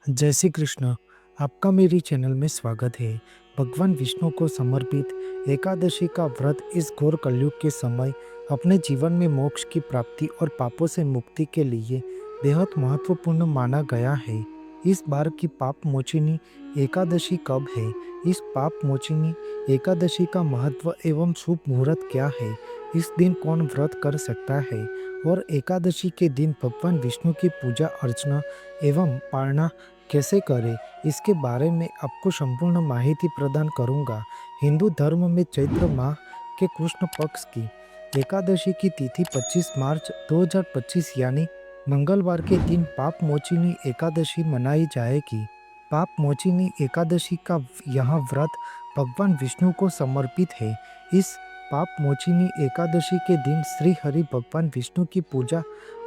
जय श्री कृष्ण। आपका मेरी चैनल में स्वागत है। भगवान विष्णु को समर्पित एकादशी का व्रत इस घोर कलयुग के समय अपने जीवन में मोक्ष की प्राप्ति और पापों से मुक्ति के लिए बेहद महत्वपूर्ण माना गया है। इस बार की पाप मोचिनी एकादशी कब है? इस पाप मोचिनी एकादशी का महत्व एवं शुभ मुहूर्त क्या है? इस दिन कौन व्रत कर सकता है? और एकादशी के दिन भगवान विष्णु की पूजा अर्चना एवं पालना कैसे करें, इसके बारे में आपको संपूर्ण माहिती प्रदान करूंगा। हिंदू धर्म में चैत्र माह के कृष्ण पक्ष की एकादशी की तिथि 25 मार्च 2025 यानी मंगलवार के दिन पाप मोचिनी एकादशी मनाई जाएगी। पाप मोचिनी एकादशी का यह व्रत भगवान विष्णु को समर्पित है। इस पाप मोचिनी एकादशी के दिन श्री हरि भगवान विष्णु की पूजा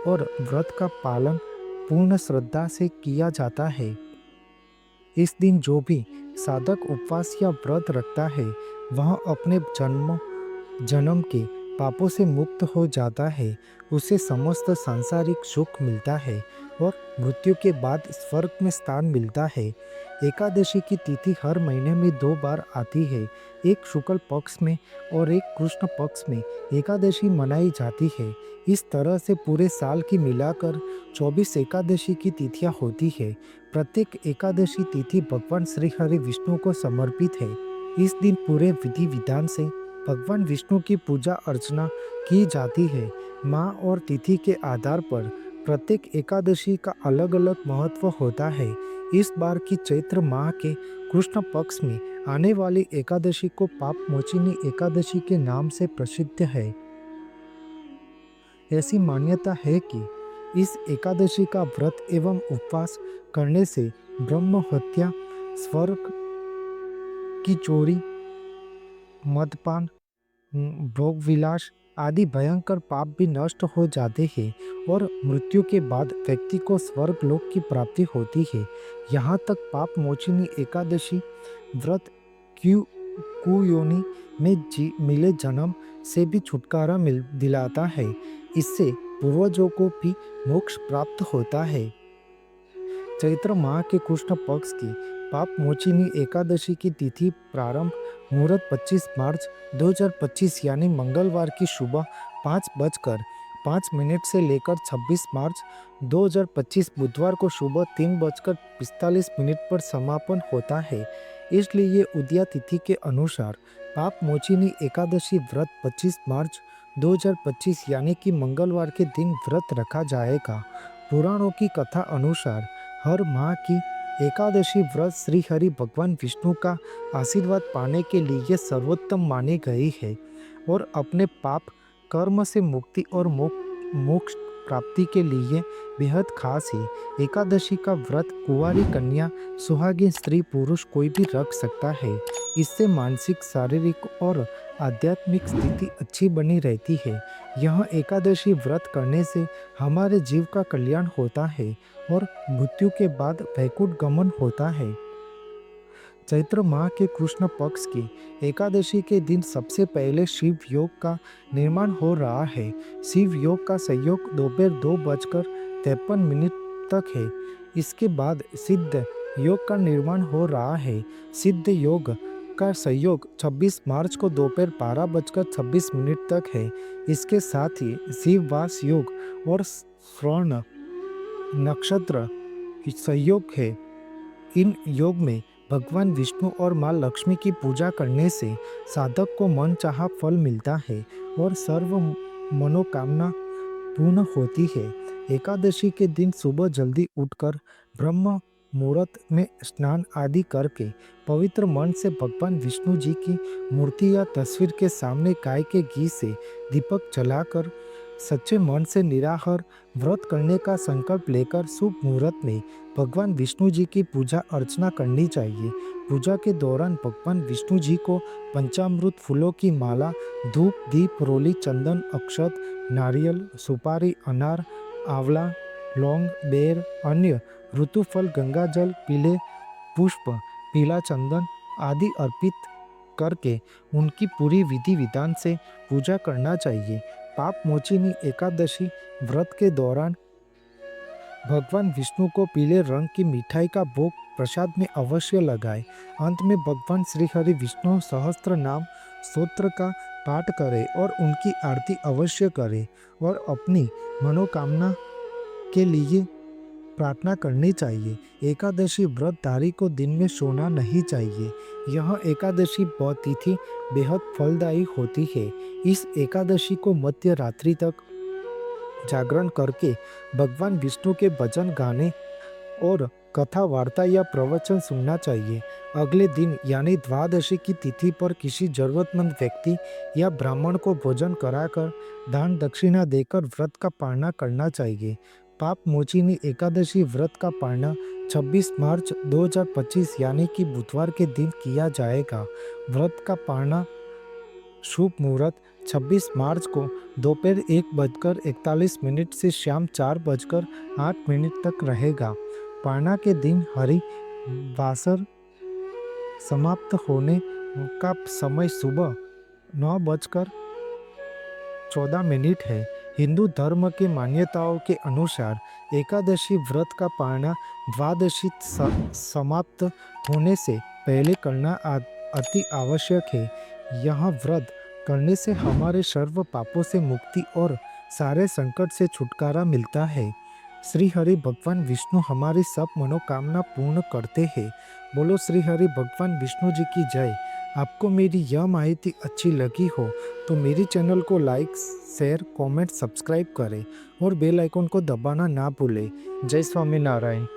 और व्रत का पालन पूर्ण श्रद्धा से किया जाता है। इस दिन जो भी साधक उपवास या व्रत रखता है वह अपने जन्म के पापों से मुक्त हो जाता है। उसे समस्त सांसारिक सुख मिलता है और मृत्यु के बाद स्वर्ग में स्थान मिलता है। एकादशी की तिथि हर महीने में 2 बार आती है, एक शुक्ल पक्ष में और एक कृष्ण पक्ष में एकादशी मनाई जाती है। इस तरह से पूरे साल की मिलाकर 24 एकादशी की तिथियां होती है। प्रत्येक एकादशी तिथि भगवान श्री हरि विष्णु को समर्पित है। इस दिन पूरे विधि विधान से भगवान विष्णु की पूजा अर्चना की जाती है। माह और तिथि के आधार पर प्रत्येक एकादशी का अलग अलग महत्व होता है। इस बार की चैत्र माह के कृष्ण पक्ष में आने वाली एकादशी को पाप मोचिनी एकादशी के नाम से प्रसिद्ध है। ऐसी मान्यता है कि इस एकादशी का व्रत एवं उपवास करने से ब्रह्म हत्या, स्वर्ग की चोरी, मदपान, भोग विलास आदि भयंकर पाप भी नष्ट हो जाते हैं और मृत्यु के बाद व्यक्ति को स्वर्ग लोक की प्राप्ति होती है। यहाँ तक पाप मोचिनी एकादशी व्रत क्यू कुयोनि में मिले जन्म से भी छुटकारा दिलाता है। इससे पूर्वजों को भी मोक्ष प्राप्त होता है। चैत्र माह के कृष्ण पक्ष की पाप मोचिनी एकादशी की तिथि प्रारंभ मुहूर्त 25 मार्च 2025 यानी मंगलवार की सुबह 5:05 से लेकर 26 मार्च 2025 बुधवार को सुबह 3:45 पर समापन होता है। इसलिए उदया तिथि के अनुसार पाप मोचिनी एकादशी व्रत 25 मार्च 2025 यानी कि मंगलवार के दिन व्रत रखा जाएगा। पुराणों की कथा अनुसार हर माह की एकादशी व्रत श्री हरि भगवान विष्णु का आशीर्वाद पाने के लिए सर्वोत्तम मानी गई है और अपने पाप कर्म से मुक्ति और मोक्ष प्राप्ति के लिए बेहद खास है। एकादशी का व्रत कुंवारी कन्या, सुहागिन स्त्री, पुरुष कोई भी रख सकता है। इससे मानसिक, शारीरिक और आध्यात्मिक स्थिति अच्छी बनी रहती है। यह एकादशी व्रत करने से हमारे जीव का कल्याण होता है और मृत्यु के बाद वैकुंठ गमन होता है। चैत्र माह के कृष्ण पक्ष की एकादशी के दिन सबसे पहले शिव योग का निर्माण हो रहा है। शिव योग का संयोग दोपहर 2:53 तक है। इसके बाद सिद्ध योग का निर्माण हो रहा है। सिद्ध योग का संयोग 26 मार्च को दोपहर 12:26 तक है। इसके साथ ही शिववास योग और श्रवण नक्षत्र संयोग है। इन योग में भगवान विष्णु और माँ लक्ष्मी की पूजा करने से साधक को मनचाहा फल मिलता है और सर्व मनोकामना पूर्ण होती है। एकादशी के दिन सुबह जल्दी उठकर ब्रह्म मुहूर्त में स्नान आदि करके पवित्र मन से भगवान विष्णु जी की मूर्ति या तस्वीर के सामने गाय के घी से दीपक जलाकर सच्चे मन से निराहार व्रत करने का संकल्प लेकर शुभ मुहूर्त में भगवान विष्णु जी की पूजा अर्चना करनी चाहिए। पूजा के दौरान भगवान विष्णु जी को पंचामृत फूलों की माला, धूप, दीप, रोली, चंदन, अक्षत, नारियल, सुपारी, अनार, आंवला, लौंग, बेर, अन्य ऋतुफल, गंगाजल, पीले पुष्प, पीला चंदन आदि अर्पित करके उनकी पूरी विधि विधान से पूजा करना चाहिए। पाप मोचिनी एकादशी व्रत के दौरान भगवान विष्णु को पीले रंग की मिठाई का भोग प्रसाद में अवश्य लगाएं। अंत में भगवान श्री हरि विष्णु सहस्त्र नाम स्तोत्र का पाठ करें और उनकी आरती अवश्य करें और अपनी मनोकामना के लिए प्रार्थना करनी चाहिए। एकादशी व्रतधारी को दिन में सोना नहीं चाहिए। यह एकादशी तिथि बेहद फलदायी होती है। इस एकादशी को मध्य रात्रि तक जागरण करके भगवान विष्णु के भजन गाने और कथा वार्ता या प्रवचन सुनना चाहिए। अगले दिन यानी द्वादशी की तिथि पर किसी जरूरतमंद व्यक्ति या ब्राह्मण को भोजन कराकर दान दक्षिणा देकर व्रत का पालना करना चाहिए। पाप मोचिनी एकादशी व्रत का पालना 26 मार्च 2025 यानी कि बुधवार के दिन किया जाएगा। व्रत का पालना शुभ मुहूर्त 26 मार्च को दोपहर 1:41 से शाम 4:08 तक रहेगा। पालना के दिन हरि वासर समाप्त होने का समय सुबह 9:14 है। हिंदू धर्म के मान्यताओं के अनुसार एकादशी व्रत का पालना द्वादशी समाप्त होने से पहले करना अति आवश्यक है। यह व्रत करने से हमारे सर्व पापों से मुक्ति और सारे संकट से छुटकारा मिलता है। श्री हरि भगवान विष्णु हमारी सब मनोकामना पूर्ण करते हैं। बोलो श्री हरि भगवान विष्णु जी की जय। आपको मेरी यह माहिती अच्छी लगी हो तो मेरी चैनल को लाइक, शेयर, कमेंट, सब्सक्राइब करें और बेल आइकन को दबाना ना भूलें। जय स्वामीनारायण।